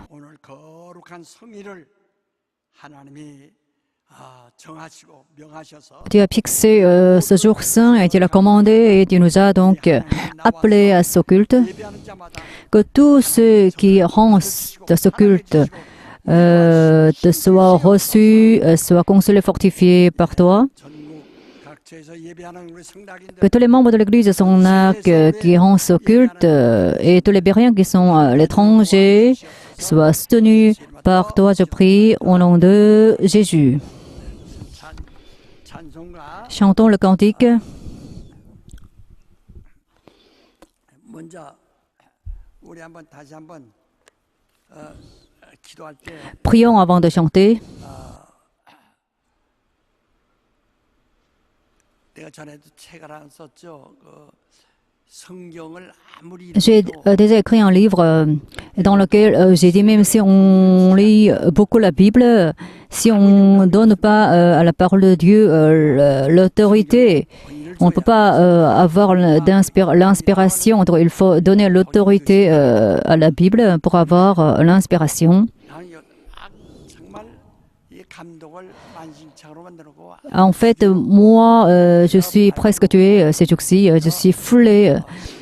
오늘 거룩한 성의를 하나님이 정하시고 명하셔서 Dieu a fixé ce jour saint et il a commandé et il nous a donc appelés à ce culte. 예배하는 자마다 Que tous ceux qui rendent de ce culte soient reçus, soient consolés, fortifiés par toi. 전국 각처에서 예배하는 우리 성도님들 Que tous les membres de l'Église de son arc qui rendent ce culte et tous les Bériens qui sont à l'étranger soient soutenus par toi, je prie, au nom de Jésus. 찬송가 Chantons le cantique. 먼저 우리 한번 다시 한번 기도할 때 Prions avant de chanter. 내가 전에도 책을 하나 썼죠. 성경을 아무리 J'ai déjà écrit un livre dans lequel j'ai dit même si on lit beaucoup la Bible, si on ne donne pas à la parole de Dieu l'autorité, on ne peut pas avoir l'inspiration. Il faut donner l'autorité à la Bible pour avoir l'inspiration. 정말 이 감동을 만신창으로 만들고 En fait, moi, je suis presque tuée ces jours-ci. Je suis foulée.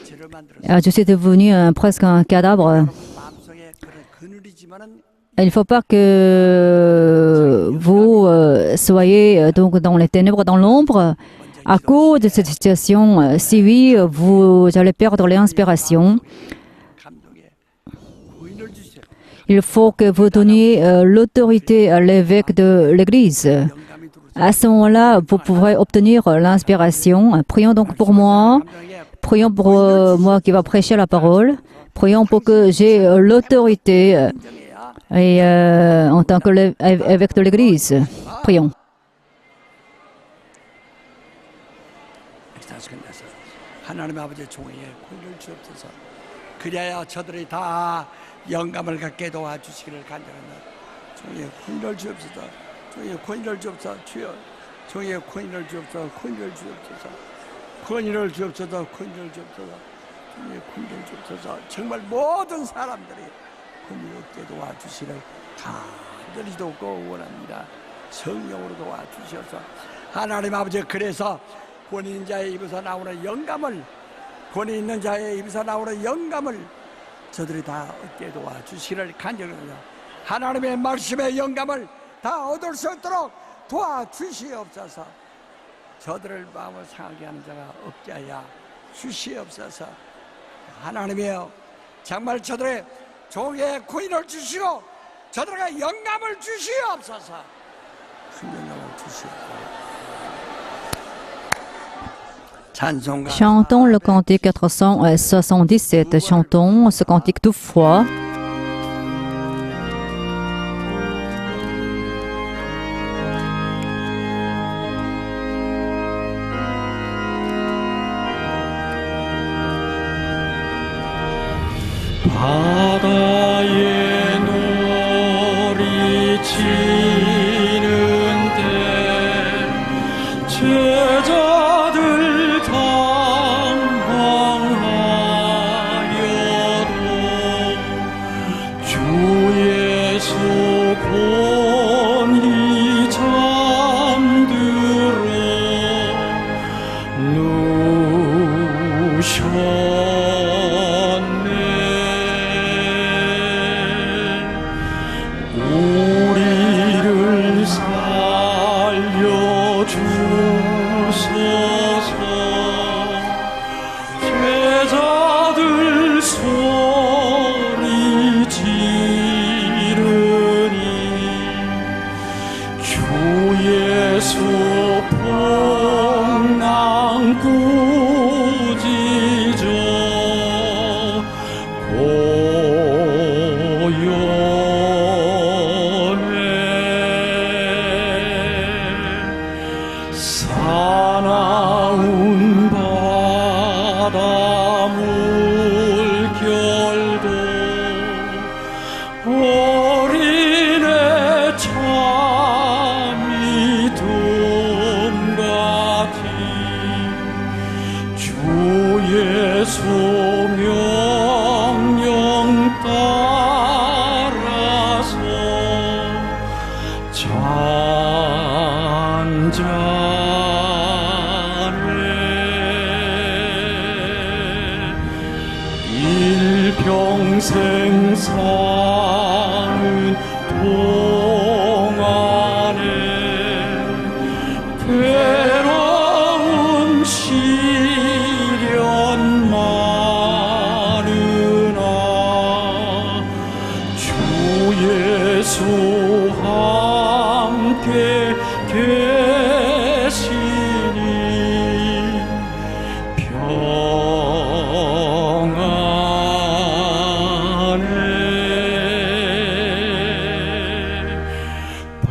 죄를 만들어서 Je suis devenue presque un cadavre. 마음속에 그런 그늘이지만은 Il ne faut pas que vous soyez donc dans les ténèbres, dans l'ombre. À cause de cette situation, si oui, vous allez perdre l'inspiration. 감동에 구인을 주세요. Il faut que vous donniez l'autorité à l'évêque de l'Église. 영감이 들어오세요. À ce moment-là, vous pourrez obtenir l'inspiration. Prions donc pour moi. 감동에 Prions pour moi qui va prêcher la parole. Prions pour que j'ai l'autorité et en tant qu'évêque de l'Église. Prions. 다시 끝내서 하나님 아버지의 종에게 구인을 주옵소서. 그리하여 저들이 다 영감을 갖게 도와주시기를 간절합니다. 종에게 구인을 주옵소서. 종에게 구인을 주옵소서. 주여 종에게 구인을 주옵소서. 구인을 주옵소서. 구인을 주옵소서. 구인을 주옵소서. 종에게 구인을 주옵소서. 정말 모든 사람들이 구인을 얻게 도와주시기를 간절히 돕고 원합니다. 성령으로 도와주셔서 하나님 아버지 그래서 권위 있는 자의 입에서 나오는 영감을 권위 있는 자의 입에서 나오는 영감을 저들이 다 얻게 도와주시기를 간절합니다. 하나님의 말씀의 영감을 다 얻을 수 있도록 도와주시옵소서. 저들을 마음을 상하게 하는 자가 없게 하여 주시옵소서. 하나님이여 정말 저들의 종의 구인을 주시고 저들에게 영감을 주시옵소서. 큰 영감을 주시옵소서. Chantons le cantique 477. Chantons ce cantique tout foi. 바다에 놀이 치는데 제자들 당황하여도 주 예수 본이 잠들어 누셨네. 우리를 살려주소서. 제자들 소리 지르니 주 예수 풍랑 꾸짖어 고요해. 사나운 바다 물결도 어린애 참 믿음 같이 주 예수 명령 따라 예수 함께 계시니 평안해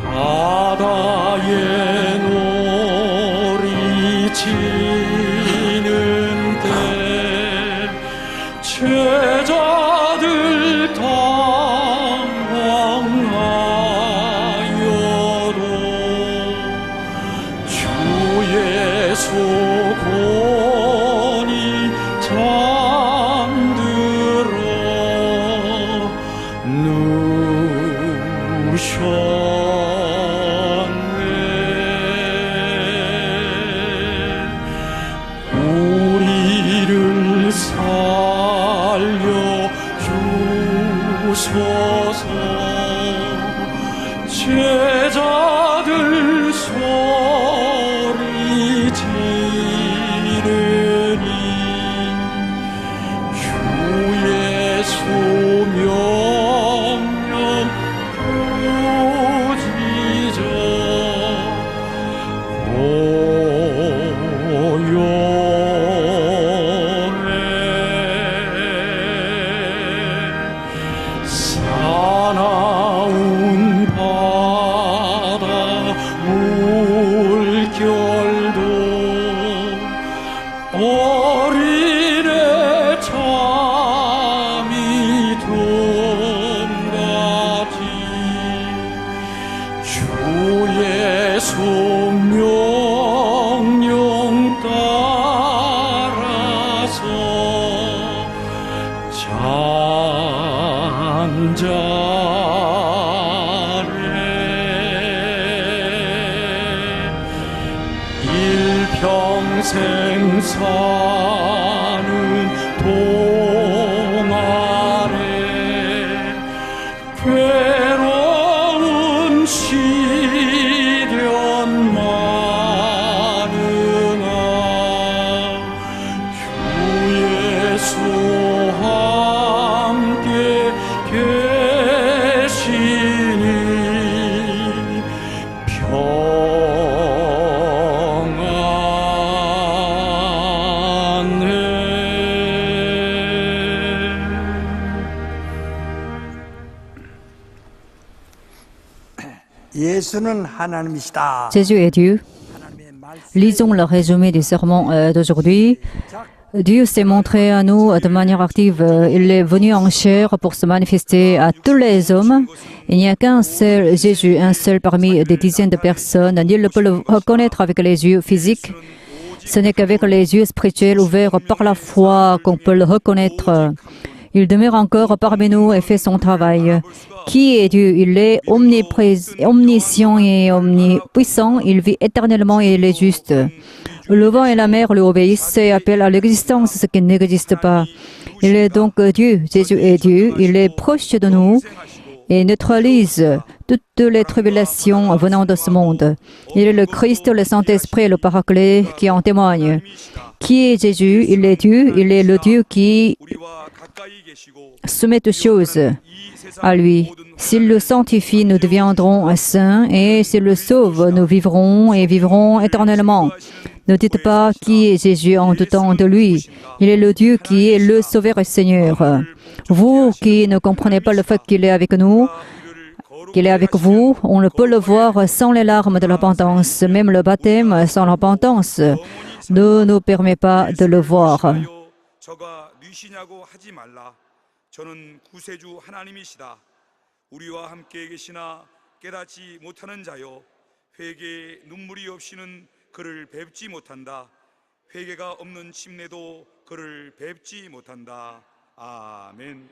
바다에 놀이 치는 때 제자들 당황하여도 주 예수 권이 잠들어 누우셨네 우리를 살려 주소서 제자들 소리 지르니 주 예수 명령 부지저 고요해 사나운 바다 물결도 어린애 잠이 든같이 주 예수 명령 따라서 잔잔해 일평생 사는 동안에 괴로운 시련 많으나 주 예수 함께 계시니 예수는 하나님이시다. Jésus est Dieu. 하나님의 말씀. Lisons le résumé du sermon d'aujourd'hui. Dieu s'est montré à nous de manière active. Il est venu en chair pour se manifester à tous les hommes. Il n'y a qu'un seul Jésus, un seul parmi des dizaines de personnes. Nul ne peut le reconnaître avec les yeux physiques. Ce n'est qu'avec les yeux spirituels ouverts par la foi qu'on peut le reconnaître. Il demeure encore parmi nous et fait son travail. Qui est Dieu? Il est omniscient et omnipuissant. Il vit éternellement et il est juste. Le vent et la mer lui obéissent et appellent à l'existence ce qui n'existe pas. Il est donc Dieu. Jésus est Dieu. Il est proche de nous et neutralise toutes les tribulations venant de ce monde. Il est le Christ, le Saint-Esprit et le Paraclet qui en témoignent. Qui est Jésus? Il est Dieu. Il est le Dieu qui soumet toutes choses à lui. S'il le sanctifie, nous deviendrons saints, et s'il le sauve, nous vivrons et vivrons éternellement. Ne dites pas qui est Jésus en doutant de lui. Il est le Dieu qui est le Sauveur et Seigneur. Vous qui ne comprenez pas le fait qu'il est avec nous, qu'il est avec vous, on ne peut le voir sans les larmes de la repentance. Même le baptême sans la repentance ne nous permet pas de le voir. 저는 구세주 하나님이시다. 우리와 함께 계시나 깨닫지 못하는 자여 회개에 눈물이 없이는 그를 뵙지 못한다. 회개가 없는 침례도 그를 뵙지 못한다. 아멘.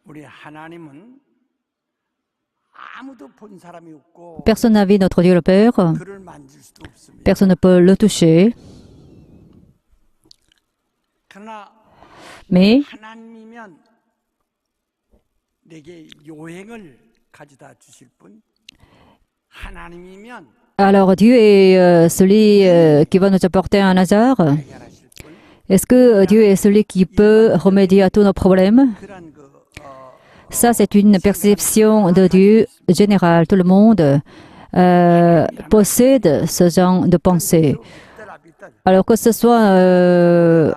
우리 하나님은 아무도 본 사람이 없고 Personne n'a vu notre Dieu le Père. 그를 만질 수도 없습니다. Personne ne peut le toucher. 그러나 Mais 하나님이면 내게 요행을 가져다 주실 분, 하나님이면 Alors Dieu est celui qui va nous apporter un hasard. 해결하실 분 Est-ce que Dieu est celui qui peut remédier à tous nos problèmes? 그런 Ça, c'est une perception de Dieu générale. Tout le monde possède ce genre de pensée. 믿더라 믿더라 Alors que ce soit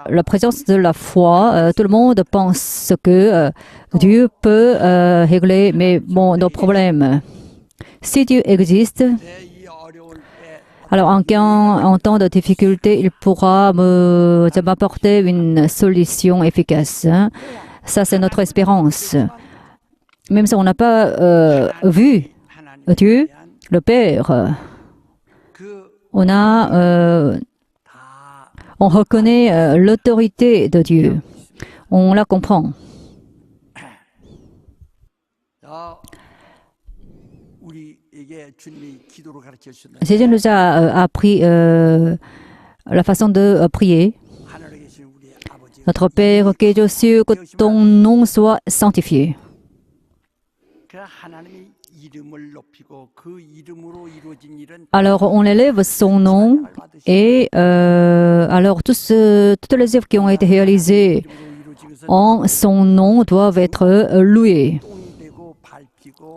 la présence de la foi, tout le monde pense que Dieu peut régler nos problèmes. Si Dieu existe, 이 어려울 때 alors en temps de difficulté, il pourra m'apporter une solution efficace. Hein. Ça, c'est notre espérance. Même si on n'a pas vu 하나님에 Dieu, 대한 le Père, 그 on a, 다 on reconnaît l'autorité de Dieu. On la comprend. 우리에게 주님이 기도를 가르쳐 주셨는데 Jésus nous a appris la façon de prier. 하늘에 계신 우리 아버지 Notre Père qui es aux cieux, que ton nom soit sanctifié. 그 하나님이 이름을 높이고 그 이름으로 이루어진 일은 Alors on élève son nom et alors toutes les œuvres qui ont été réalisées 이름으로 이루어진 것은 en son nom doivent être louées. 똥이 되고 밟히고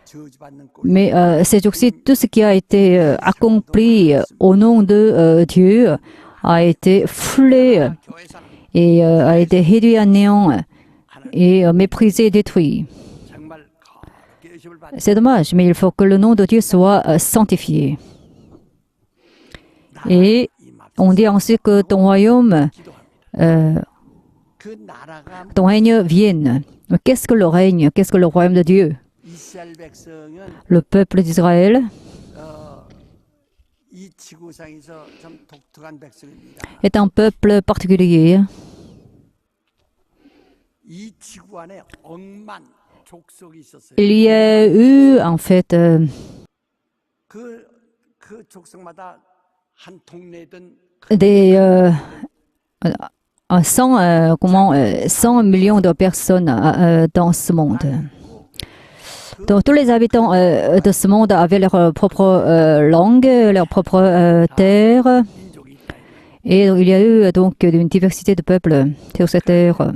저주받는 꼴 Mais ces jours-ci, tout ce qui a été accompli au nom de Dieu a été foulé 교회사는 et a été réduit à néant et méprisé et détruit. 정말 거룩히 의심을 받는 C'est dommage, mais il faut que le nom de Dieu soit sanctifié. Et on dit ensuite que ton royaume, 그 나라가 ton règne vienne. Mais qu'est-ce que le règne? Qu'est-ce que le royaume de Dieu? 이스라엘 백성은 Le peuple d'Israël 이 지구상에서 좀 독특한 백성입니다. est un peuple particulier. 이 지구 안에 억만 족속이 있었어요. Il y a eu en fait 그 족속마다 한 동네든 des 100 millions de personnes dans ce monde. Donc tous les habitants de ce monde avaient leur propre langue, leur propre terre. 민족이 있다. Et il y a eu donc une diversité de peuples sur cette terre.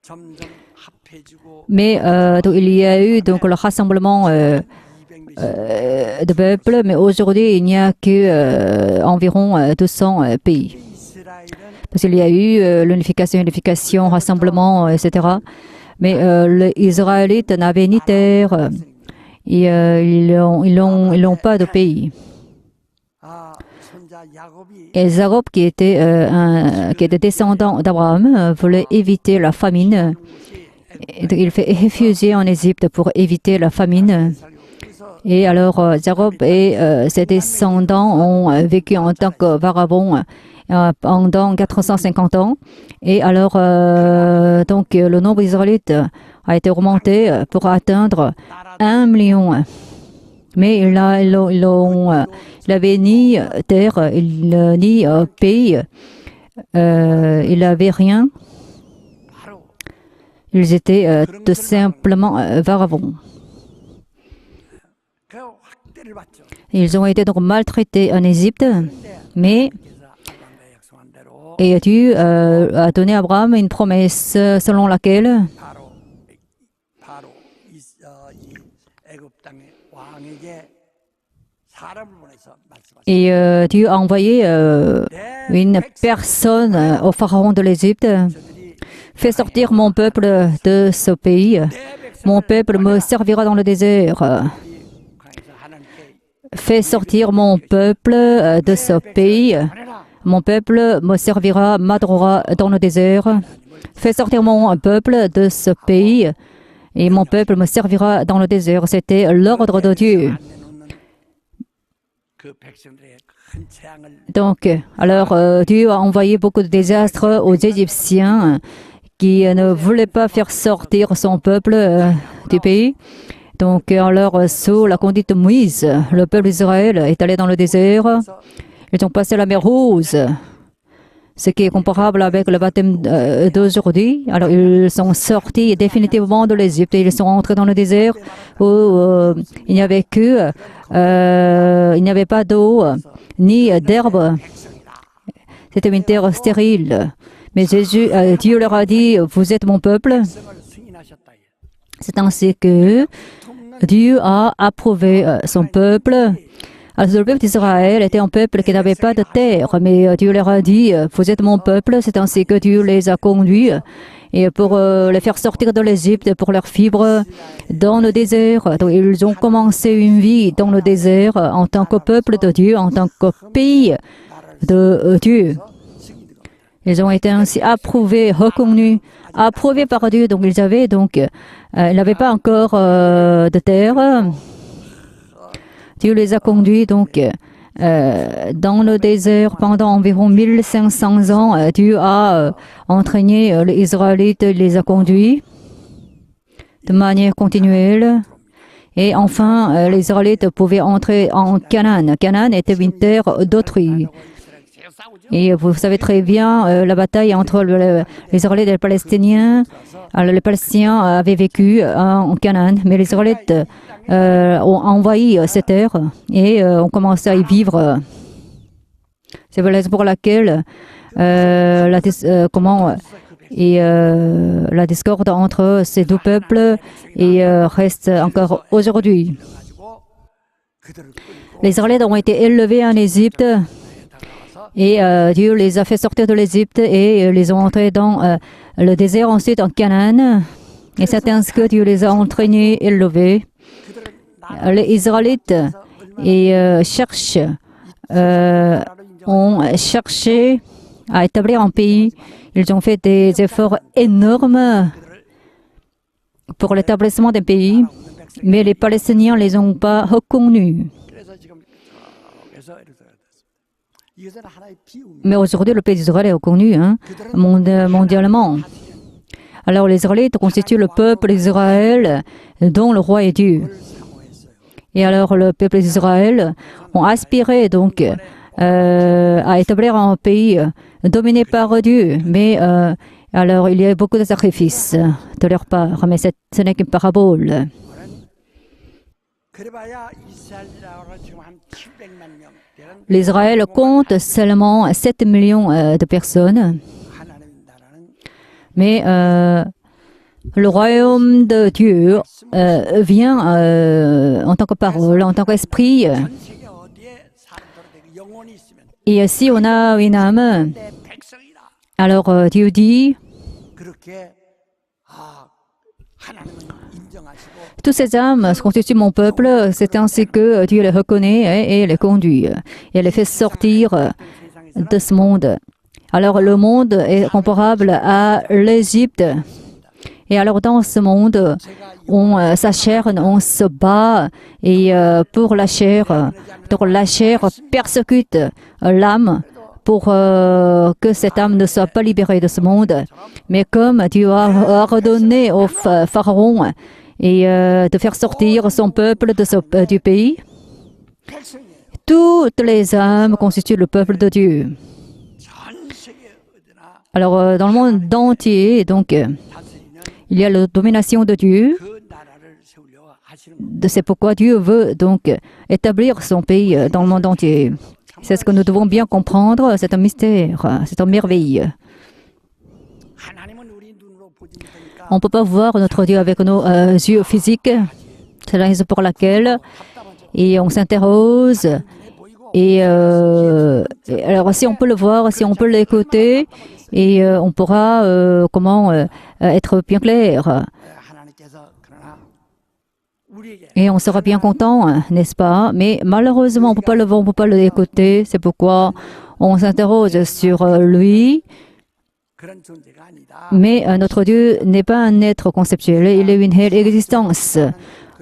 점점 합해지고 Mais donc, il y a eu donc le rassemblement 200명 de peuples, mais aujourd'hui il n'y a que environ 200 pays. 이스라엘은 Parce qu'il y a eu l'unification, rassemblement, etc. Mais les Israélites n'avaient ni terre, et ils n'ont pas de pays. 손자 야곱이 Et Jacob, qui était descendant d'Abraham, voulait éviter la famine. Et donc, il fait réfugier en Égypte pour éviter la famine. 그래서 Et alors, Jacob et ses descendants ont vécu en tant que vagabonds pendant 450 ans. Et alors, donc, le nombre d'Israélites a été augmenté pour atteindre 1 million. Mais il n'avait ni terre, ni pays. Il n'avait rien. 바로 Ils étaient tout simplement vagabonds. 그 학대를 받죠. Ils ont été donc maltraités en Égypte. Mais 그래서 아브라함과 약속한 대로 et Dieu a donné à Abraham une promesse selon laquelle 바로 이 애굽 땅의 왕에게 사람을 보내서 말씀하셨습니다. et Dieu a envoyé une personne au pharaon de l'Égypte. 저들이 Fais sortir mon peuple de ce pays. Mon peuple me servira dans le désert. 강에서 하나님께 Fais sortir mon peuple de ce pays. 보내라. Mon peuple me servira, m'adorera dans le désert. Fais sortir mon peuple de ce pays. Et mon peuple me servira dans le désert. C'était l'ordre de Dieu. 안 내놓는 그 백성들의 큰 재앙을 Donc, alors Dieu a envoyé beaucoup de désastres aux Égyptiens qui ne voulaient pas faire sortir son peuple du pays. Donc, alors, sous la conduite de Moïse, le peuple d'Israël est allé dans le désert. Ils ont passé la mer Rouge. ce qui est comparable avec le baptême d'aujourd'hui. Alors, ils sont sortis définitivement de l'Égypte. Ils sont entrés dans le désert où il n'y avait il n'y avait pas d'eau ni d'herbe. C'était une terre stérile. Mais Dieu leur a dit, vous êtes mon peuple. 백성을 승인하셨다. C'est ainsi que Dieu a approuvé son peuple. Alors, le peuple d'Israël était un peuple qui n'avait pas de terre, mais Dieu leur a dit, vous êtes mon peuple. C'est ainsi que Dieu les a conduits et pour les faire sortir de l'Égypte, pour leur vivre dans le désert. Donc, ils ont commencé une vie dans le désert en tant que peuple de Dieu, en tant que pays de Dieu. Ils ont été ainsi approuvés, reconnus, approuvés par Dieu. Donc, ils n'avaient pas encore de terre. Dieu les a conduits donc dans le désert pendant environ 1500 ans. Dieu a entraîné les Israélites, les a conduits de manière continuelle. Et enfin, les Israélites pouvaient entrer en Canaan. Canaan était une terre d'autrui. Et vous savez très bien la bataille entre les Israélites et les Palestiniens. Alors, les Palestiniens avaient vécu en Canaan, mais les Israélites ont envahi ces terres et ont commencé à y vivre. C'est la raison pour laquelle la discorde entre ces deux peuples reste encore aujourd'hui. Les Israélites ont été élevés en Égypte et Dieu les a fait sortir de l'Égypte et les ont entrés dans le désert, ensuite en Canaan. Et c'est ainsi que Dieu les a entraînés, élevés. Les Israélites ont cherché à établir un pays. Ils ont fait des efforts énormes pour l'établissement d'un pays, mais les Palestiniens ne les ont pas reconnus. Mais aujourd'hui, le pays d'Israël est reconnu mondialement. Alors, les Israélites constituent le peuple d'Israël dont le roi est Dieu. Et alors, le peuple d'Israël ont aspiré donc à établir un pays dominé par Dieu. Mais alors, il y a beaucoup de sacrifices de leur part, mais ce n'est qu'une parabole. L'Israël compte seulement 7 millions de personnes. Mais le royaume de Dieu vient en tant que parole, en tant qu'esprit. Et si on a une âme, alors Dieu dit, toutes ces âmes constituent mon peuple, c'est ainsi que Dieu les reconnaît et les conduit. Et les fait sortir de ce monde. Alors le monde est comparable à l'Égypte. Et alors dans ce monde, on s'acharne, on se bat et pour la chair. Donc la chair persécute l'âme pour que cette âme ne soit pas libérée de ce monde. Mais comme Dieu a ordonné au Pharaon et de faire sortir son peuple du pays, toutes les âmes constituent le peuple de Dieu. Alors, dans le monde entier, donc, il y a la domination de Dieu. C'est pourquoi Dieu veut donc établir son pays dans le monde entier. C'est ce que nous devons bien comprendre. C'est un mystère, c'est une merveille. On ne peut pas voir notre Dieu avec nos yeux physiques. C'est la raison pour laquelle on s'interroge. Et alors, si on peut le voir, si on peut l'écouter, et on pourra être bien clair. Et on sera bien content, n'est-ce pas? Mais malheureusement, on ne peut pas le voir, on ne peut pas l'écouter. C'est pourquoi on s'interroge sur lui. Mais notre Dieu n'est pas un être conceptuel, il est une réelle existence.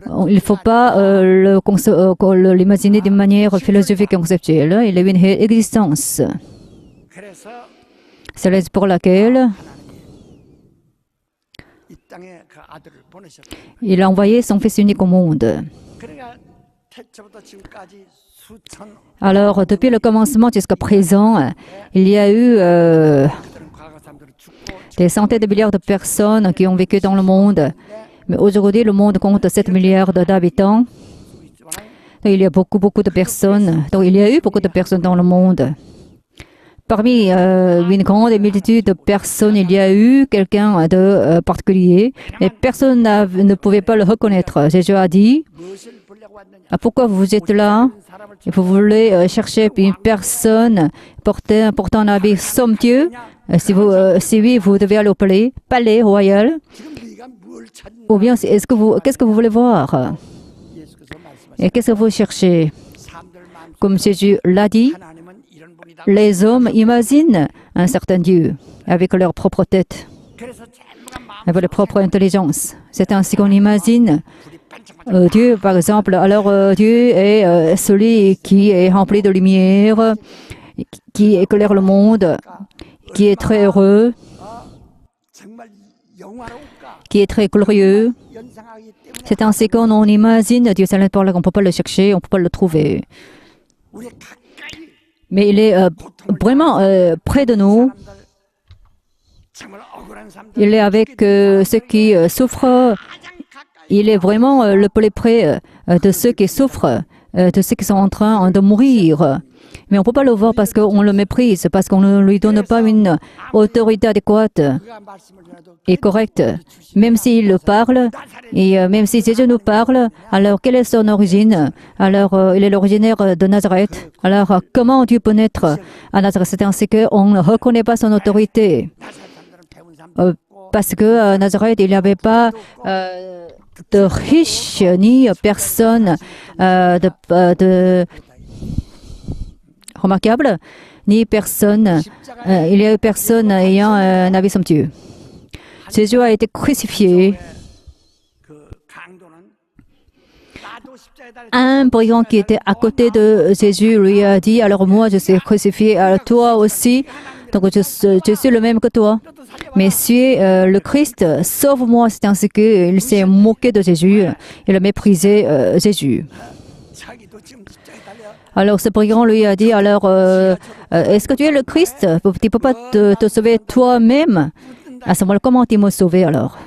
Il ne faut pas l'imaginer d'une manière philosophique et conceptuelle. Il est une réelle existence. C'est la raison pour laquelle il a envoyé son Fils unique au monde. Alors, depuis le commencement jusqu'à présent, il y a eu 그들은 과거 사람들은 죽고 des centaines de milliards de personnes qui ont vécu dans le monde. Mais aujourd'hui, le monde compte 7 milliards d'habitants. Donc, il y a beaucoup de personnes. Donc, il y a eu beaucoup de personnes dans le monde. Parmi une grande multitude de personnes, il y a eu quelqu'un de particulier, mais personne ne pouvait pas le reconnaître. Jésus a dit, 무엇을 보려고 왔느냐? ah, pourquoi vous êtes là? 사람을 Et vous voulez chercher une personne portant un habit somptueux? Si oui, vous devez aller au palais royal. 지금 네가 뭘 찾냐? Ou bien, qu'est-ce que vous voulez voir? 예수께서 말씀하신 Et qu'est-ce que vous cherchez? 사람들 마음 Comme Jésus l'a dit, 하나님은 이런 분이다. les hommes imaginent un certain Dieu avec leur propre tête, 그래서 전부가 마음 avec leur propre intelligence. C'est ainsi qu'on imagine 불이 반짝반짝 Dieu, par exemple. Alors, Dieu est celui qui est rempli de lumière, qui éclaire le monde, qui est très heureux, 정말 영화로울까? qui est très glorieux. 연상하기 때문에 C'est ainsi qu'on en imagine Dieu. C'est pour là qu'on ne peut pas le chercher, on ne peut pas le trouver. 우리 가까이 Mais il est vraiment près de nous. 사람들 정말 억울한 사람들 Il est avec ceux qui souffrent. 가장 가까이 Il est vraiment le plus près de ceux qui souffrent, de ceux qui sont en train de mourir. Mais on ne peut pas le voir parce qu'on le méprise, parce qu'on ne lui donne pas une autorité adéquate 그가 말씀을 전해도 et correcte. Même s'il le parle, et même si Jésus nous parle, alors quelle est son origine? Alors, il est l'originaire de Nazareth. Alors, comment Dieu peut naître à Nazareth? C'est ainsi qu'on ne reconnaît pas son autorité. 나사렛 사람들은 배운 사람들 Parce que à Nazareth, il n'y avait pas de riches ni personnes de remarquables, ni personne. Il y a eu personne ayant un habit somptueux. Jésus a été crucifié. 그 강도는 나도 십자가에 달려 Un brigand qui était à côté de Jésus lui a dit, alors moi je suis crucifié, alors toi aussi, donc je suis le même que toi. Mais si le Christ, sauve-moi, c'est ainsi qu'il s'est moqué de Jésus, il a méprisé Jésus. 자기도 지금 십자가에 달려 Alors ce brigand lui a dit, alors est-ce que tu es le Christ? Tu ne peux pas te sauver toi-même? À ce moment-là, comment tu m'as sauvé alors?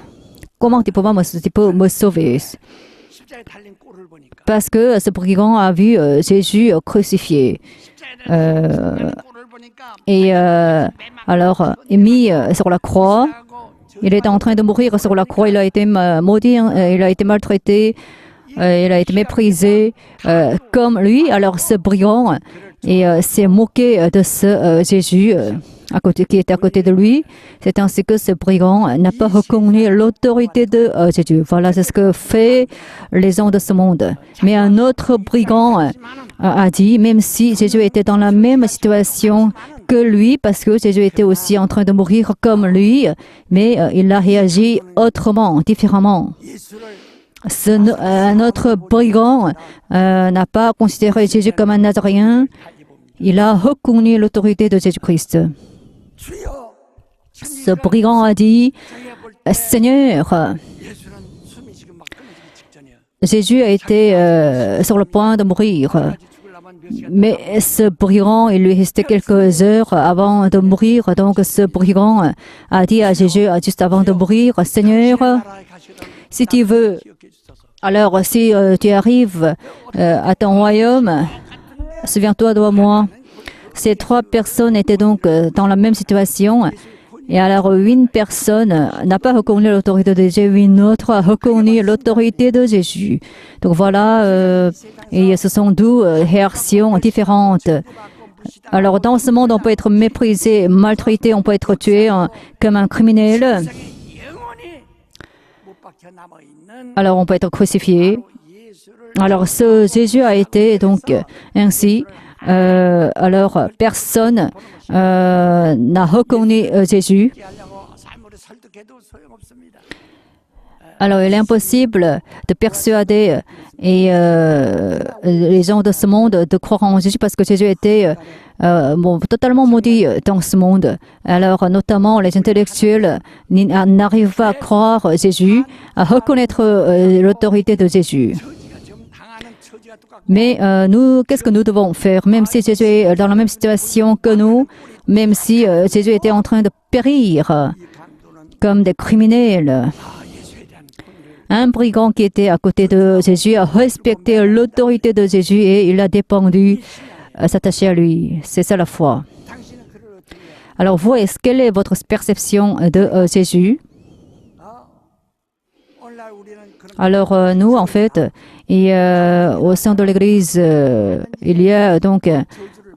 Comment tu peux me sauver? 십자가에 달린 꼴을 보니까 Parce que ce brigand a vu Jésus crucifié. 십자가에 달린 꼴을 보니까 Et alors, mis sur la croix, 하고 il est en train de mourir sur la croix, il a été maudit, il a été maltraité, il a été méprisé comme lui. Alors ce brigand s'est moqué de ce Jésus qui était à côté de lui. C'est ainsi que ce brigand n'a pas reconnu l'autorité de Jésus. Voilà, c'est ce que fait les hommes de ce monde. Mais un autre brigand a dit, même si Jésus était dans la même situation que lui, parce que Jésus était aussi en train de mourir comme lui, mais il a réagi autrement, différemment. 예수를 Un autre brigand n'a pas considéré Jésus comme un Nazaréen. Il a reconnu l'autorité de Jésus-Christ. 주여 Ce brigand a dit, Seigneur, 예수는 숨이 지금 막 끊어지기 직전이야. Jésus a été sur le point de mourir. 죽으려면 몇 시간 Mais ce brigand, il lui restait quelques heures avant de mourir. Donc ce brigand a dit à Jésus, juste avant de mourir, Seigneur, 나라에 가시던 si tu veux, 기억해 주소서. alors si tu arrives à ton royaume, souviens-toi de moi. Ces trois personnes étaient donc dans la même situation. Et alors, une personne n'a pas reconnu l'autorité de Jésus, une autre a reconnu l'autorité de Jésus. Donc voilà, et ce sont deux réactions différentes. Alors, dans ce monde, on peut être méprisé, maltraité, on peut être tué comme un criminel. 영원히 못 박혀 남아 있는 Alors, on peut être crucifié. 예수를 Alors, ce Jésus a été donc ainsi. Alors, personne n'a reconnu Jésus. 하려고 삶으로 설득해도 소용없습니다. Alors, il est impossible de persuader les gens de ce monde de croire en Jésus parce que Jésus était totalement maudit dans ce monde. Alors, notamment, les intellectuels n'arrivent pas à croire Jésus, à reconnaître l'autorité de Jésus. 처지가 지금 당하는 처지가 Mais nous, qu'est-ce que nous devons faire? Même si Jésus est dans la même situation que nous, même si Jésus était en train de périr comme des criminels, un brigand qui était à côté de Jésus a respecté l'autorité de Jésus et il a dépendu, s'attacher à lui. C'est ça la foi. Alors vous, quelle est votre perception de Jésus? Alors nous, en fait, et au sein de l'Église, il y a donc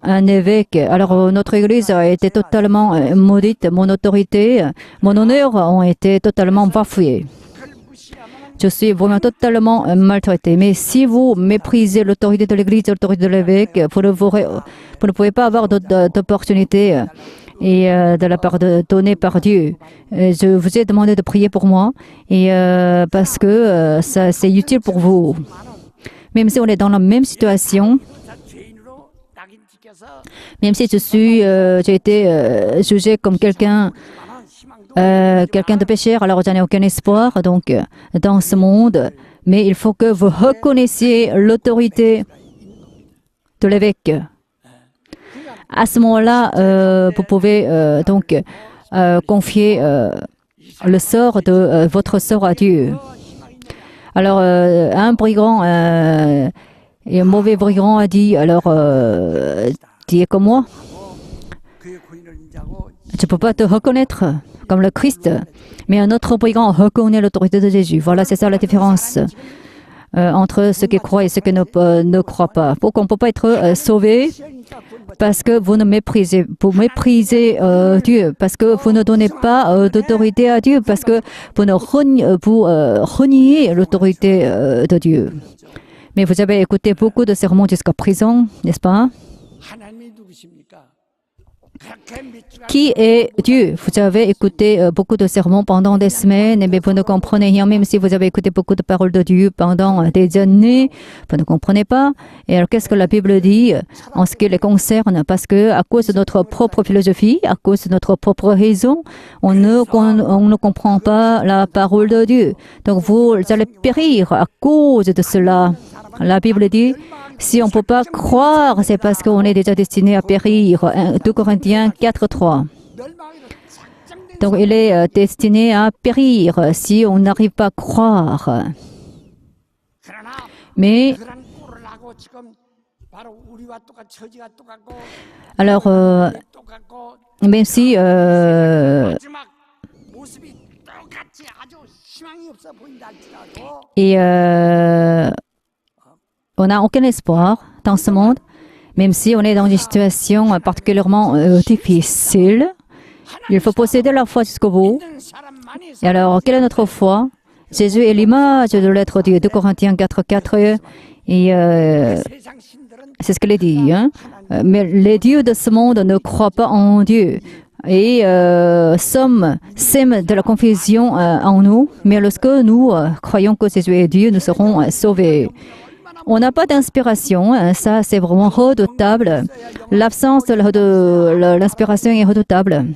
un évêque. Alors notre Église a été totalement maudite, mon autorité, mon honneur ont été totalement bafoués. Je suis vraiment totalement maltraité. Mais si vous méprisez l'autorité de l'Église, l'autorité de l'évêque, vous ne pouvez pas avoir d'opportunité et de la part donnée par Dieu. Je vous ai demandé de prier pour moi et parce que ça c'est utile pour vous. Même si on est dans la même situation, même si j'ai été jugé comme quelqu'un de pécheur, alors je n'ai aucun espoir donc dans ce monde. Mais il faut que vous reconnaissiez l'autorité de l'évêque. À ce moment-là, vous pouvez donc confier le sort de votre sort à Dieu. Alors, un brigand, et un mauvais brigand a dit, alors, tu es comme moi. Je ne peux pas te reconnaître comme le Christ, mais un autre brigand reconnaît l'autorité de Jésus. Voilà, c'est ça la différence entre ceux qui croient et ceux qui ne croient pas. Pourquoi on ne peut pas être sauvé? Parce que vous méprisez Dieu, parce que vous ne donnez pas d'autorité à Dieu, parce que vous reniez l'autorité de Dieu. Mais vous avez écouté beaucoup de sermons jusqu'à présent, n'est-ce pas? Qui est Dieu? Vous avez écouté beaucoup de sermons pendant des semaines, mais vous ne comprenez rien, même si vous avez écouté beaucoup de paroles de Dieu pendant des années, vous ne comprenez pas. Et alors, qu'est-ce que la Bible dit en ce qui les concerne? Parce que à cause de notre propre philosophie, à cause de notre propre raison, on ne comprend pas la parole de Dieu. Donc, vous allez périr à cause de cela. La Bible dit, si on ne peut pas croire, c'est parce qu'on est déjà destiné à périr. 2 Corinthiens 4:3. Donc, il est destiné à périr si on n'arrive pas à croire. Mais, alors, même si on n'a aucun espoir dans ce monde, même si on est dans une situation particulièrement difficile. Il faut posséder la foi jusqu'au bout. Et alors, quelle est notre foi? Jésus est l'image de l'être Dieu. 2 Corinthiens 4:4. Et c'est ce qu'il est dit. Hein? Mais les dieux de ce monde ne croient pas en Dieu. Et sèment de la confusion en nous. Mais lorsque nous croyons que Jésus est Dieu, nous serons sauvés. On n'a pas d'inspiration, hein, ça c'est vraiment redoutable. L'absence de l'inspiration est redoutable.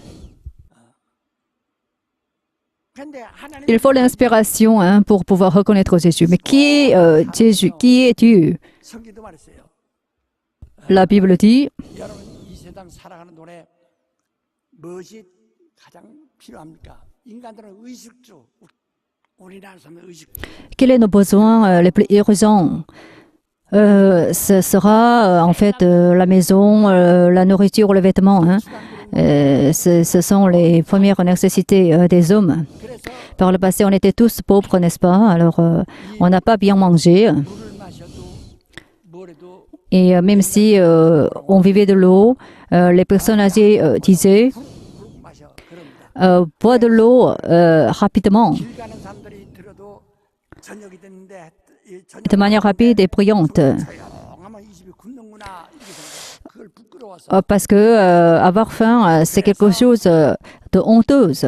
Il faut l'inspiration hein, pour pouvoir reconnaître Jésus. Mais qui est Jésus? Qui est Dieu? La Bible dit, quels sont nos besoins les plus urgents? Ce sera en fait la maison, la nourriture, le vêtement. Hein. Ce sont les premières nécessités des hommes. Par le passé, on était tous pauvres, n'est-ce pas? Alors, on n'a pas bien mangé. Et même si on vivait de l'eau, les personnes âgées disaient bois de l'eau rapidement, de manière rapide et brillante. Parce que avoir faim, c'est quelque chose de honteuse.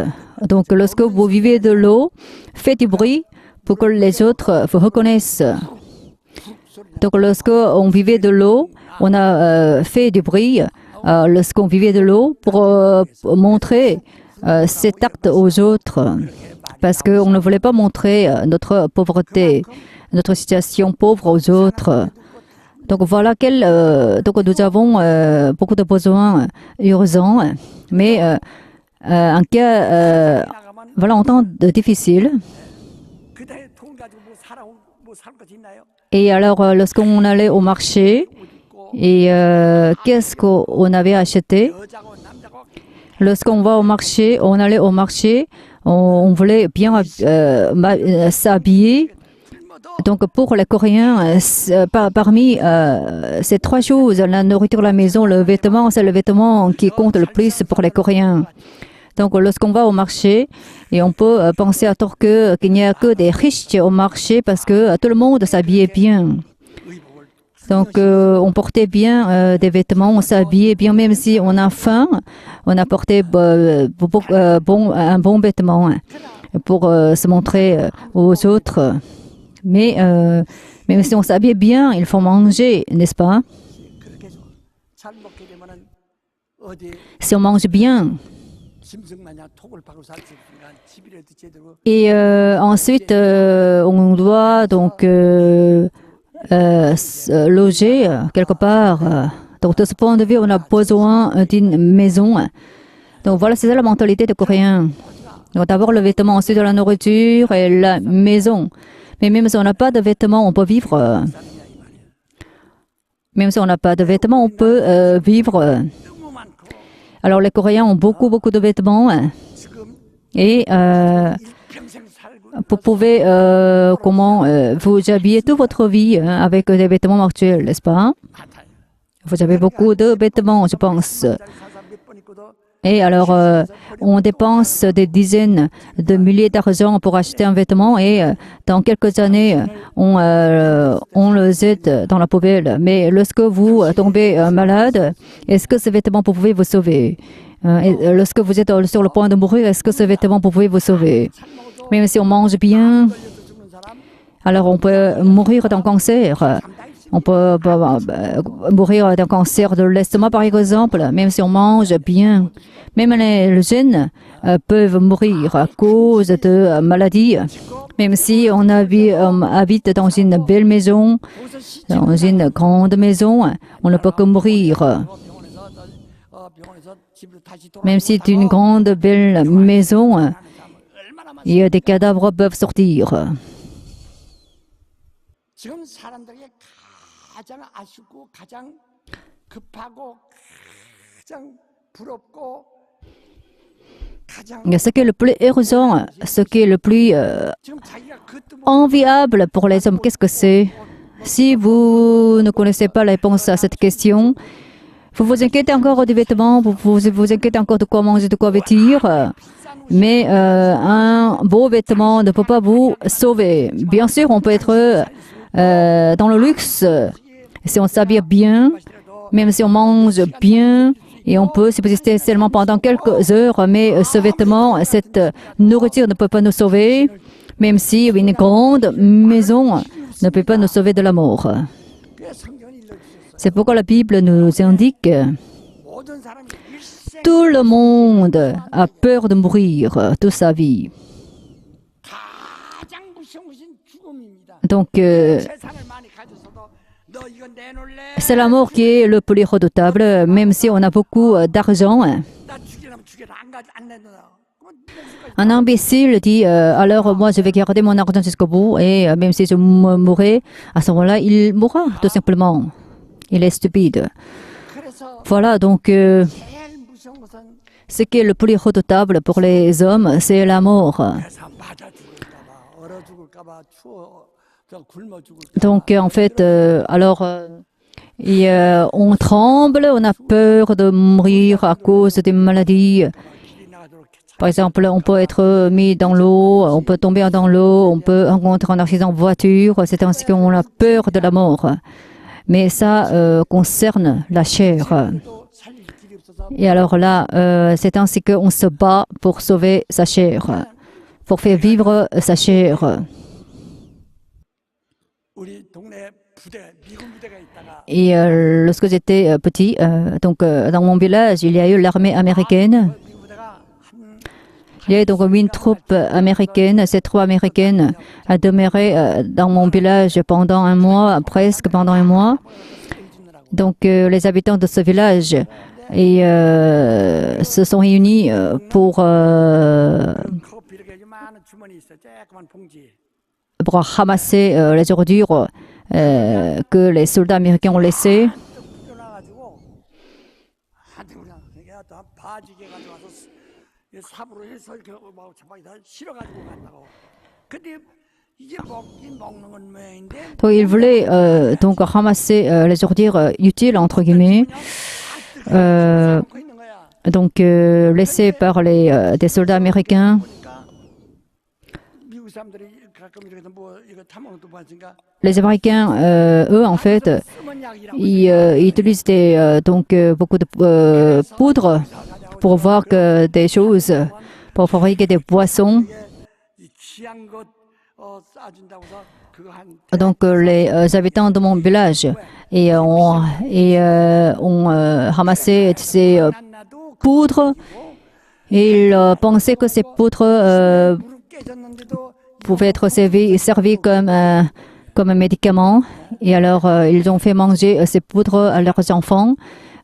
Donc, lorsque vous vivez de l'eau, faites du bruit pour que les autres vous reconnaissent. Donc, lorsqu'on vivait de l'eau, on a fait du bruit lorsqu'on vivait de l'eau pour montrer cet acte aux autres. Parce qu'on ne voulait pas montrer notre pauvreté, notre situation pauvre aux autres. Donc voilà donc nous avons beaucoup de besoins urgents, mais en cas, voilà, en temps difficile. 그때 돈 가지고 살 것이 있나요? Et alors, lorsqu'on allait au marché, et qu'est-ce qu'on avait acheté? 여자고 남자고 Lorsqu'on va au marché, on allait au marché, on voulait bien s'habiller. Donc pour les Coréens, parmi ces trois choses, la nourriture, la maison, le vêtement, c'est le vêtement qui compte le plus pour les Coréens. Donc lorsqu'on va au marché, et on peut penser à tort qu'il n'y a que des riches au marché parce que tout le monde s'habillait bien. Donc on portait bien des vêtements, on s'habillait bien, même si on a faim, on a porté un bon vêtement pour se montrer aux autres. Mais même si on s'habille bien, il faut manger, n'est-ce pas? 그렇게 잘 먹게 되면은 어디 Si on mange bien. 짐승마냥 톡을 파고 살 수 있으니까 집이라도 제대로 Et ensuite, on doit donc se loger quelque part. Donc de ce point de vue, on a besoin d'une maison. Donc voilà, c'est ça la mentalité des Coréens. Donc d'abord le vêtement, ensuite la nourriture et la maison. Mais même si on n'a pas de vêtements, on peut vivre. Même si on n'a pas de vêtements, on peut vivre. 너무 많고 Alors les Coréens ont beaucoup de vêtements. 지금 Et 일평생 살고 vous pouvez vous habiller toute votre vie avec des vêtements actuels, n'est-ce pas? 같아요. Vous avez beaucoup de vêtements, je pense. 사서 몇 번 입고도 Et alors, on dépense des dizaines de milliers d'argent pour acheter un vêtement et dans quelques années, on le jette dans la poubelle. Mais lorsque vous tombez malade, est-ce que ce vêtement pouvait vous sauver? Et lorsque vous êtes sur le point de mourir, est-ce que ce vêtement pouvait vous sauver? Même si on mange bien, 죽는 사람 alors on peut mourir d'un cancer. On peut mourir d'un cancer de l'estomac, par exemple, même si on mange bien. Même les jeunes peuvent mourir à cause de maladies. Même si on habite dans une belle maison, dans une grande maison, on ne peut que mourir. 병원에서 집으로 다시 돌아 Même si c'est une grande, belle maison, 얼마나 많 et des cadavres peuvent sortir. 지금 사람들에게 가장 아쉽고 가장 급하고 가장 부럽고 가장 Ce qui est le plus urgent, ce qui est le plus 지금 자기가 그것도 못 enviable pour les hommes, qu'est-ce que c'est? Si vous ne connaissez pas la réponse à cette question, vous vous inquiétez encore des vêtements, vous inquiétez encore de quoi manger, de quoi vêtir, mais un beau vêtement ne peut pas vous sauver. Bien sûr, on peut être dans le luxe si on s'habille bien, même si on mange bien, et on peut subsister seulement pendant quelques heures, mais ce vêtement, cette nourriture ne peut pas nous sauver, même si une grande maison ne peut pas nous sauver de la mort. 그게 성경이 일러주셨어요. C'est pourquoi la Bible nous indique 모든 사람이 일생 tout le monde a peur de mourir toute sa vie. 가장 무서우신 죽음입니다. Donc, 재산을 많이 가졌어도 너 이거 내놓을래? c'est la mort qui est le plus redoutable, même si on a beaucoup d'argent. 나 죽이라면 죽여라. 안 내놔. 그럼 목숨까지 Un imbécile dit alors moi je vais garder mon argent jusqu'au bout et même si je mourrai, à ce moment-là, il mourra tout simplement. Il est stupide. 그래서 Voilà, donc 제일 무서운 것은 ce qui est le plus redoutable pour les hommes, c'est la mort. 그래서 맞아 죽을까봐 얼어 죽을까봐 추워 저 굶어 죽을까. Donc en fait, alors on tremble, on a peur de mourir à cause des maladies. 길이 나가도록 Par exemple, on peut être mis dans l'eau, on peut tomber dans l'eau, on peut rencontrer un accident de voiture, c'est ainsi qu'on a peur de la mort. Mais ça concerne la chair. 또 살릴 길이 없어서 Et alors là, c'est ainsi qu'on se bat pour sauver sa chair, pour faire vivre sa chair. 우리 동네 부대 미군 부대가 있다가 Et lorsque j'étais petit, donc dans mon village, il y a eu l'armée américaine. 미군 부대가 한 Il y a donc une troupe américaine. Ces troupes américaines a demeuré dans mon village pendant un mois, presque pendant un mois. Donc les habitants de ce village se sont réunis pour ramasser les ordures que les soldats américains ont laissées. Donc, ils voulaient donc ramasser les ordures utiles, entre guillemets, laissées par des soldats américains. Les Américains, eux, en fait, ils utilisent beaucoup de poudre pour voir des choses, pour fabriquer des boissons. Donc, les habitants de mon village ont ramassé ces poudres et ils pensaient que ces poudres pouvaient être servies comme un médicament. Et alors, ils ont fait manger ces poudres à leurs enfants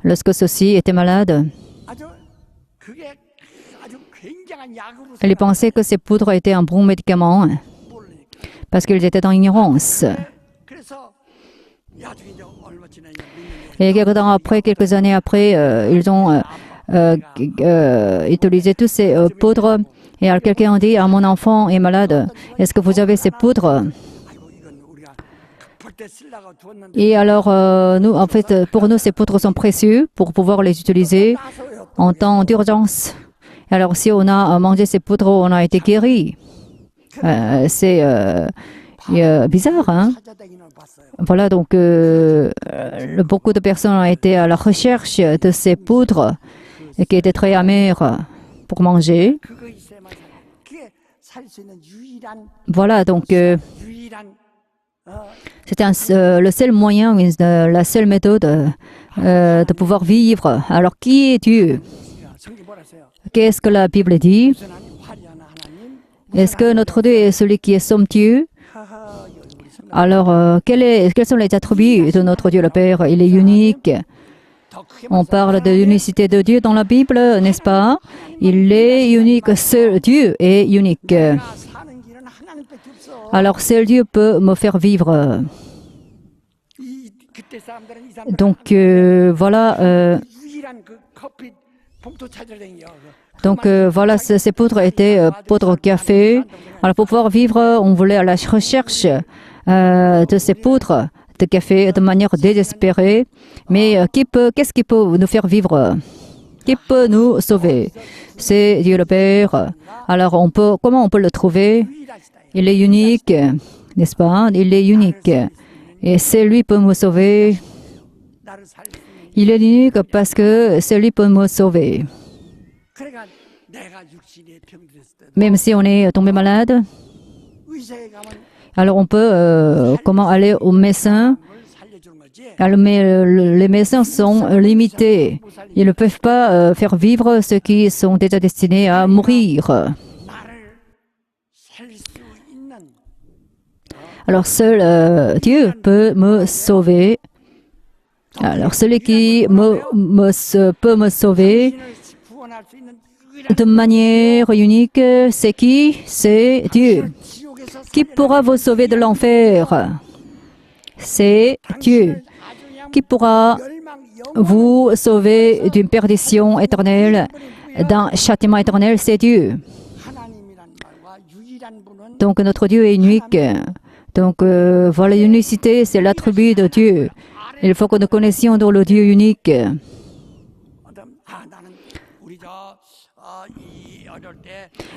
lorsque ceux-ci étaient malades. Ils pensaient que ces poudres étaient un bon médicament parce qu'ils étaient en ignorance. Et quelques années après, ils ont utilisé tous ces poudres. Et alors quelqu'un a dit, mon enfant est malade, est-ce que vous avez ces poudres? Et alors, nous, en fait, pour nous, ces poudres sont précieuses pour pouvoir les utiliser en temps d'urgence. Alors, si on a mangé ces poudres, on a été guéri. C'est bizarre, hein? Voilà, donc beaucoup de personnes ont été à la recherche de ces poudres qui étaient très amères pour manger. Voilà, donc c'était le seul moyen, la seule méthode de pouvoir vivre. Alors, qui est Dieu? Qu'est-ce que la Bible dit? Est-ce que notre Dieu est celui qui est somptueux? Alors, quels sont les attributs de notre Dieu le Père? Il est unique. On parle de l'unicité de Dieu dans la Bible, n'est-ce pas? Il est unique, seul Dieu est unique. Alors, seul Dieu peut me faire vivre. Donc, voilà. Donc, voilà, ces poudres étaient poudres café. Alors, pour pouvoir vivre, on voulait à la recherche de ces poudres de café de manière désespérée. Mais qu'est-ce qui peut nous faire vivre? Qui peut nous sauver? C'est Dieu le Père. Alors, comment on peut le trouver? Il est unique, n'est-ce pas? Il est unique. Et c'est lui qui peut me sauver. Il est unique parce que c'est lui qui peut me sauver. Même si on est tombé malade, alors on peut comment aller au médecin. Alors, mais les médecins sont limités. Ils ne peuvent pas faire vivre ceux qui sont déjà destinés à mourir. Alors seul Dieu peut me sauver. Alors celui qui peut me sauver de manière unique, c'est qui? C'est Dieu. Qui pourra vous sauver de l'enfer? C'est Dieu. Qui pourra vous sauver d'une perdition éternelle, d'un châtiment éternel? C'est Dieu. Donc notre Dieu est unique. Donc voilà, l'unicité, c'est l'attribut de Dieu. Il faut que nous connaissions dans le Dieu unique.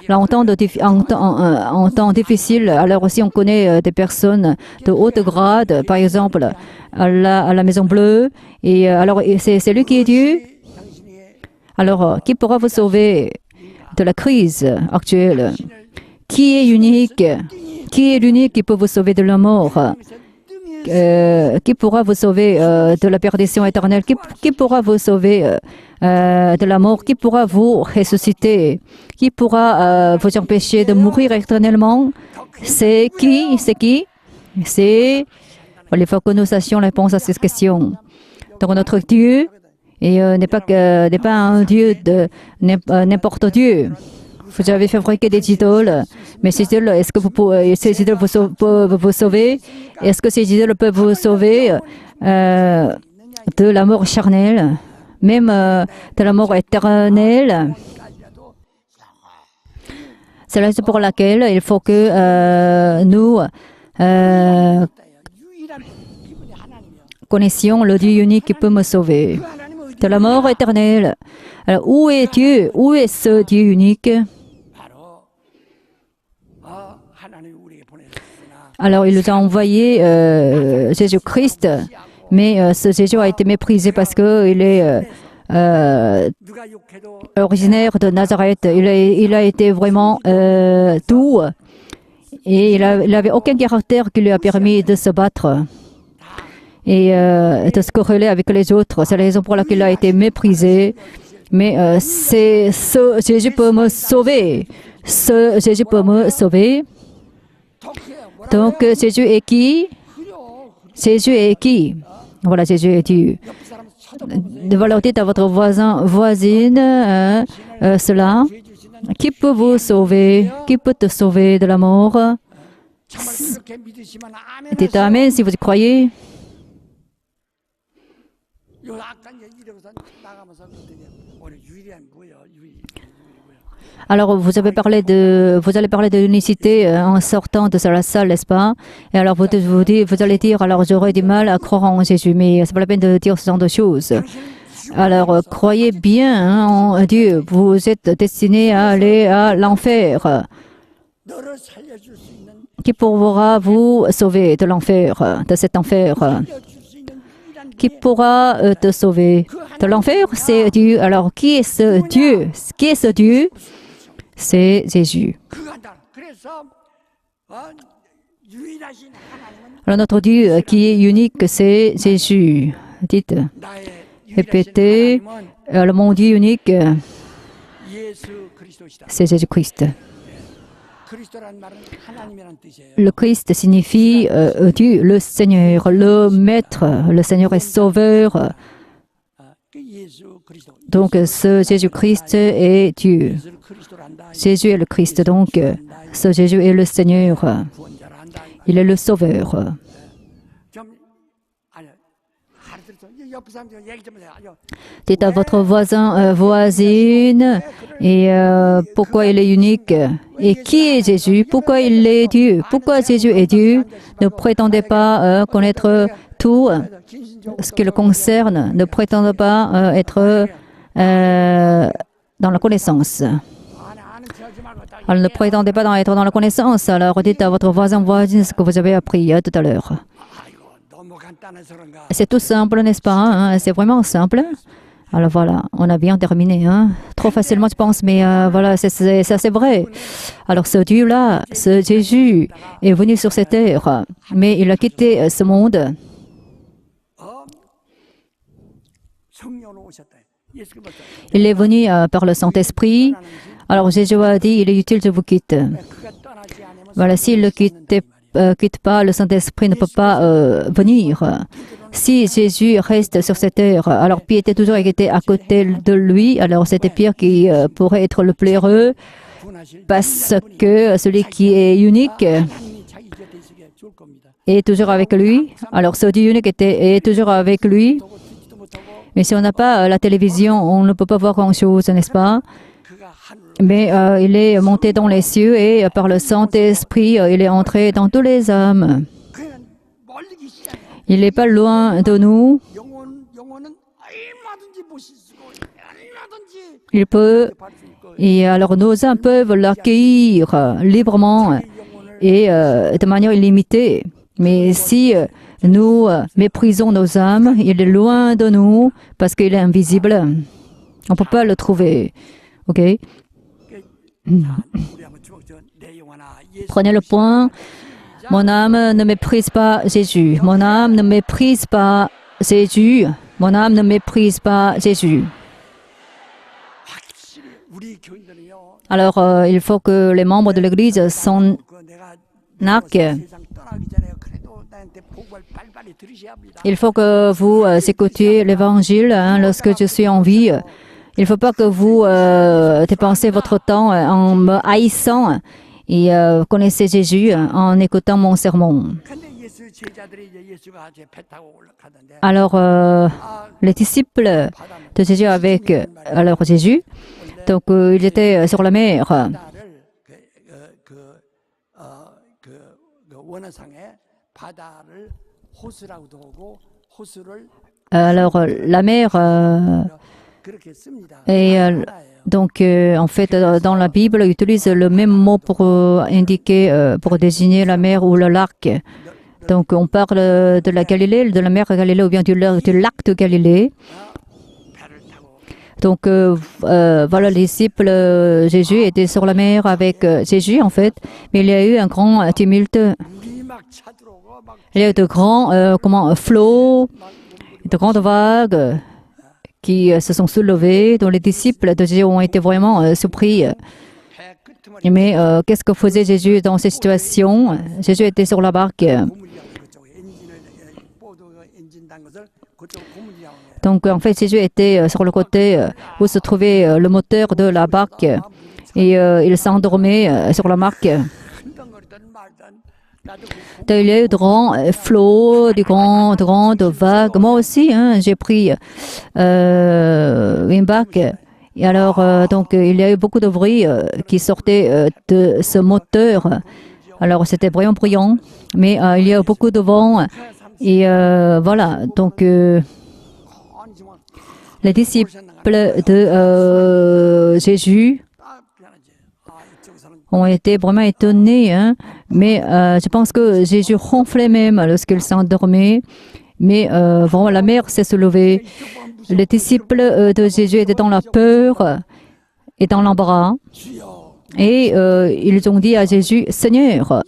Là, en temps difficile, alors aussi on connaît des personnes de haut grade, par exemple à la Maison Bleue, et alors c'est lui qui est Dieu. Alors, qui pourra vous sauver de la crise actuelle? Qui est unique? Qui est l'unique qui peut vous sauver de la mort? qui pourra vous sauver de la perdition éternelle? Qui pourra vous sauver de la mort? Qui pourra vous ressusciter? Qui pourra vous empêcher de mourir éternellement? C'est qui? C'est qui? C'est... Il faut que nous sachions la réponse à cette question. Donc notre Dieu n'est pas un Dieu de n'importe Dieu. Vous avez fabriqué des idoles, mais ces idoles, est-ce que ces idoles peuvent vous sauver? Est-ce que ces idoles peuvent vous sauver de la mort charnelle, même de la mort éternelle? C'est la raison pour laquelle il faut que nous connaissions le Dieu unique qui peut me sauver de la mort éternelle. Alors, où est Dieu? Où est ce Dieu unique? Alors, il nous a envoyé Jésus-Christ, mais ce Jésus a été méprisé parce qu'il est originaire de Nazareth. Il a été vraiment doux et il n'avait aucun caractère qui lui a permis de se battre et de se corréler avec les autres. C'est la raison pour laquelle il a été méprisé. Mais ce Jésus peut me sauver. Ce Jésus peut me sauver. Donc Jésus est qui? Jésus est qui? Voilà, Jésus est Dieu. Voilà, dites à votre voisine cela. Qui peut vous sauver? Qui peut te sauver de la mort? Dites Amen si vous y croyez. Alors, vous allez parler de l'unicité en sortant de la salle, n'est-ce pas? Et alors, vous allez dire, alors j'aurais du mal à croire en Jésus, mais c'est pas la peine de dire ce genre de choses. Alors, croyez bien en Dieu. Vous êtes destiné à aller à l'enfer. Qui pourra vous sauver de l'enfer, de cet enfer? Qui pourra te sauver de l'enfer? C'est Dieu. Alors, qui est ce Dieu? Qui est ce Dieu? C'est Jésus. Alors, notre Dieu qui est unique, c'est Jésus. Dites, répétez, alors, mon Dieu unique, c'est Jésus-Christ. Le Christ signifie Dieu, le Seigneur, le Maître. Le Seigneur est Sauveur. Donc, ce Jésus-Christ est Dieu. Jésus est le Christ, donc ce Jésus est le Seigneur. Il est le Sauveur. Dites à votre voisine, et pourquoi il est unique. Et qui est Jésus? Pourquoi il est Dieu? Pourquoi Jésus est Dieu? Ne prétendez pas connaître tout ce qui le concerne. Ne prétendez pas être dans la connaissance. Alors, ne prétendez pas être dans la connaissance. Alors, dites à votre voisine ce que vous avez appris tout à l'heure. C'est tout simple, n'est-ce pas? Hein? C'est vraiment simple. Alors voilà, on a bien terminé. Hein? Trop facilement, je pense, mais voilà, ça c'est vrai. Alors ce Dieu-là, ce Jésus, est venu sur cette terre, mais il a quitté ce monde. Il est venu par le Saint-Esprit. Alors Jésus a dit, il est utile, je vous quitte. Voilà, s'il ne quitte pas, le Saint-Esprit ne peut pas venir. Si Jésus reste sur cette terre, alors Pierre était toujours à côté de lui, alors c'était Pierre qui pourrait être le plus heureux, parce que celui qui est unique est toujours avec lui. Alors ce Dieu unique est toujours avec lui. Mais si on n'a pas la télévision, on ne peut pas voir grand-chose, n'est-ce pas? Mais il est monté dans les cieux et par le Saint-Esprit, il est entré dans tous les hommes. Il n'est pas loin de nous. Il peut, et alors nos âmes peuvent l'accueillir librement et de manière illimitée. Mais si nous méprisons nos âmes, il est loin de nous parce qu'il est invisible. On ne peut pas le trouver. OK? Prenez le point. Mon âme ne méprise pas Jésus. Mon âme ne méprise pas Jésus. Mon âme ne méprise pas Jésus. 확실히 우리 교인들은요. Alors, il faut que les membres de l'Église s'en 그 내가 aillent. 세상 떠나기 전에 그래도 나한테 복음을 빨리빨리 들으셔야 합니다. Il faut que vous écoutiez l'Évangile hein, lorsque je suis en vie. Il ne faut pas que vous dépensez votre temps en me haïssant et connaissez Jésus en écoutant mon sermon. 근데 예수 제자들이 이제 예수가 이제 배 타고 올라가던데 Alors, les disciples de Jésus avec alors Jésus, donc ils étaient sur la mer. 바다를 그 원어상에 바다를 호수라고도 하고 호수를 Alors, la mer 그렇게 씁니다. est 바다예요. donc en fait dans la Bible ils utilisent le même mot pour indiquer pour désigner la mer ou le lac. Donc on parle de la Galilée, de la mer Galilée ou bien du lac de Galilée. 배를 타고 Donc voilà, les disciples Jésus étaient sur la mer avec Jésus en fait, mais il y a eu un grand tumulte. 물이 막 차들어오고 막 Il y a eu de grands flots, de grandes vagues qui se sont soulevées, dont les disciples de Jésus ont été vraiment surpris. 배 끄트머리 Mais qu'est-ce que faisait Jésus dans ces situations? Jésus était sur la barque. 고물이하고 그쪽 엔진을 보드 엔진 단 것을 그쪽 고물이하고 Donc en fait, Jésus était sur le côté où se trouvait le moteur de la barque et il s'endormait sur la barque. 흔덩거리든 말든 나도 그 Donc, il y a eu de grands flots, de grandes vagues. Moi aussi, hein, j'ai pris une barque. Et alors, donc, il y a eu beaucoup de bruit qui sortait de ce moteur. Alors, c'était vraiment bruyant, mais il y a eu beaucoup de vent. Et voilà, donc, 아니 정말 les disciples de Jésus 딱 변하지. 아 이쪽에서는 ont été vraiment étonnés, hein. Mais je pense que Jésus ronflait même lorsqu'il s'endormait. Mais vraiment, la mer s'est soulevée. Les disciples de Jésus étaient dans la peur et dans l'embarras. 주여 Et ils ont dit à Jésus, Seigneur.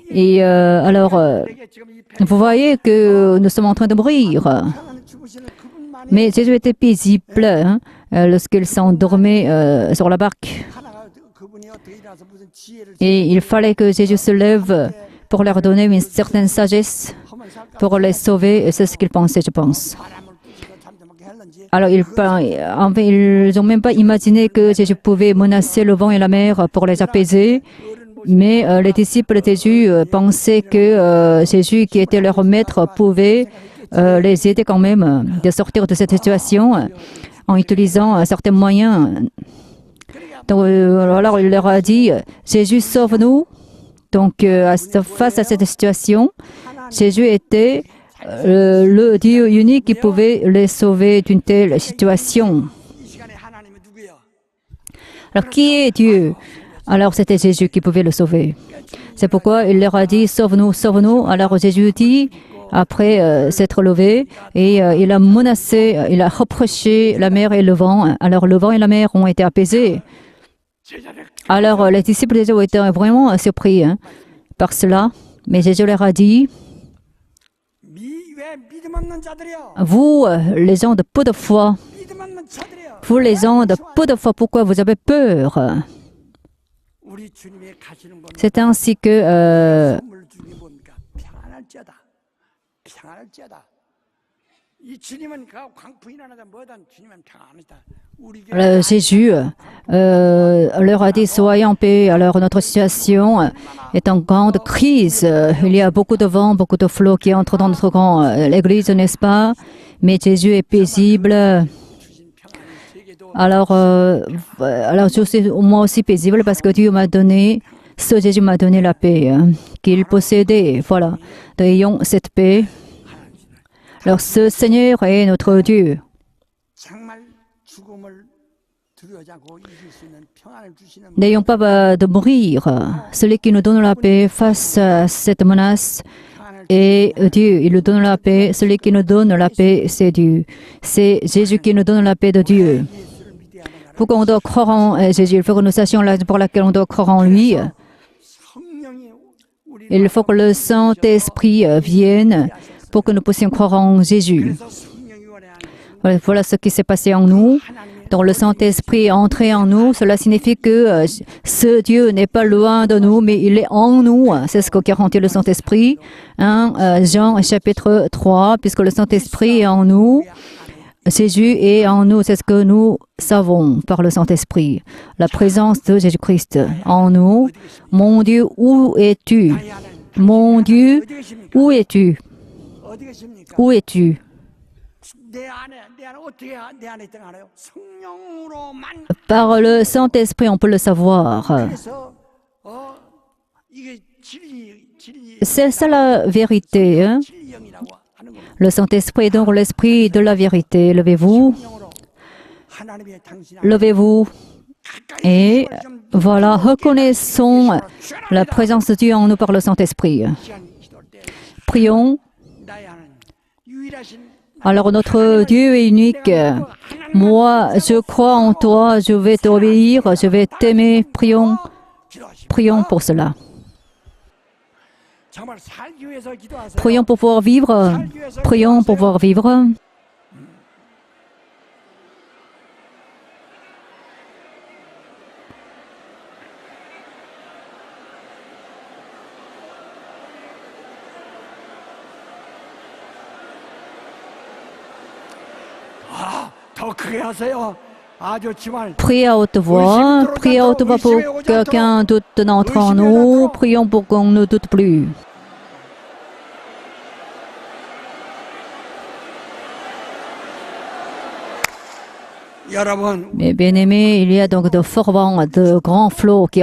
Et alors, 내게 지금 이 배 vous voyez que nous sommes en train de mourir. 하나님 주무시는 그분만이 Mais Jésus était paisible hein, lorsqu'il s'endormait sur la barque. 하나가 그분이 어떻게 일어나서 무슨 지혜를 Et il fallait que Jésus se lève pour leur donner une certaine sagesse, 하면 살까 pour les sauver. Et c'est ce qu'ils pensaient, je pense. 바람을 부시고 잠잠하게 했는지 Alors, en fait, ils n'ont même pas imaginé que Jésus pouvait menacer le vent et la mer pour les apaiser. Mais les disciples de Jésus pensaient que Jésus, qui était leur maître, pouvait les aider quand même de sortir de cette situation en utilisant certains moyens. Donc, alors, il leur a dit, Jésus, sauve-nous. Donc, face à cette situation, Jésus était le Dieu unique qui pouvait les sauver d'une telle situation. 이 시간에 하나님은 누구예요? Alors, qui est Dieu? Alors, c'était Jésus qui pouvait le sauver. C'est pourquoi il leur a dit, sauve-nous, sauve-nous. Alors, Jésus dit, après s'être levé, et il a menacé, il a reproché la mer et le vent. Alors, le vent et la mer ont été apaisés. 제자들 Alors, les disciples de Jésus ont été vraiment surpris hein, par cela. Mais Jésus leur a dit, 왜 믿음 없는 자들이요? vous, les gens de peu de foi, 믿음 없는 자들이요. vous, les gens de peu de foi, pourquoi vous avez peur? 우리 주님이 가시는 건 C'est ainsi que 선물 주는 게 뭡니까? 평안할지어다. 평안할지어다. 이 주님은 그 광풍이 나다 뭐든 주님은 평안하다. 우리가 Jésus leur a dit, soyez en paix. Alors, notre situation est en grande crise. Il y a beaucoup de vent, beaucoup de flots qui entrent dans notre grand église, n'est-ce pas? Mais Jésus est paisible. 주신 평안이 세계도 Alors je suis moi aussi paisible parce que Dieu m'a donné, ce Jésus m'a donné la paix qu'il possédait. Voilà, nous ayons cette paix. Alors ce Seigneur est notre Dieu. 정말 죽음을 두려워하지 않고 이길 수 있는 평안을 주시는 N'ayons pas peur de mourir. Celui qui nous donne la paix face à cette menace 평안을 est Dieu. Il nous donne la paix. Celui qui nous donne la paix, c'est Dieu. C'est Jésus qui nous donne la paix de Dieu. 예수를 믿어야 하는 거라. Pourquoi on doit croire en Jésus? Il faut que nous sachions la raison pour laquelle on doit croire en lui. 성령이 Il faut que le Saint-Esprit vienne pour que nous puissions croire en Jésus. 그래서 성령이 원해 Voilà ce qui s'est passé en nous. Donc le Saint-Esprit est entré en nous. Cela signifie que ce Dieu n'est pas loin de nous, mais il est en nous. C'est ce que garantit le Saint-Esprit. Jean chapitre 3, puisque le Saint-Esprit est en nous. Jésus est en nous, c'est ce que nous savons par le Saint-Esprit. La présence de Jésus-Christ en nous. Mon Dieu, où es-tu? Mon Dieu, 어디 계십니까? où es-tu? 어디 계십니까? Où es-tu? 내 안에 어떻게 내 안에 있다가 알아요? 성령으로만. Par le Saint-Esprit, on peut le savoir. 그래서 이게 진리 C'est ça la vérité. Hein? 진리형이라고 하는 겁니다. Le Saint-Esprit est donc l'Esprit de la vérité. Levez-vous, 성령으로 하나님의 당신 안에 levez-vous. Et voilà, reconnaissons la présence de Dieu en nous par le Saint-Esprit. 시간 기도할 때 Prions. 나의 하나님 유일하신 Alors notre Dieu est unique. Moi, je crois en toi, je vais t'obéir, je vais t'aimer. Prions, 기도하십시오. prions pour cela. 정말 살기 위해서 기도하세요. Prions pour pouvoir vivre. Prions pour pouvoir vivre. 더 크게 하세요. 아주 정말 Priez à haute voix. Priez à haute voix pour qu'aucun doute n'entre en nous. Prions pour qu'on ne doute plus. 여러분 Mais bien aimés, il y a donc de forts vents, de grands flots qui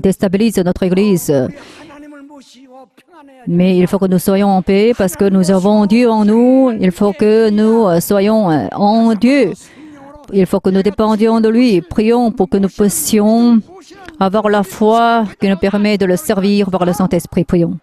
déstabilisent notre Église. 우리 하나님을 모시고 평안해야 돼. Mais il faut que nous soyons en paix parce que nous avons Dieu en nous. Il faut que nous soyons en Dieu. Il faut que nous dépendions de lui. Prions pour que nous puissions avoir la foi qui nous permet de le servir par le Saint-Esprit. Prions.